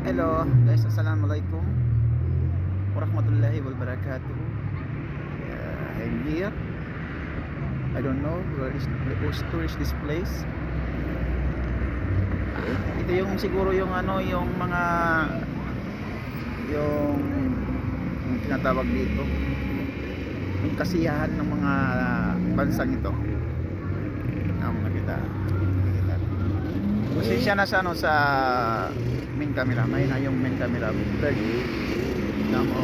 Hello guys, assalamualaikum warahmatullahi wabarakatuh. I'm here. I don't know where is this place. Ito yung siguro yung ano, yung mga yung tinatawag dito, yung kasiyahan ng mga bansang ito. Nakita. Pasensya na sa ano, sa main camera. May na yung main camera. Third. Tama.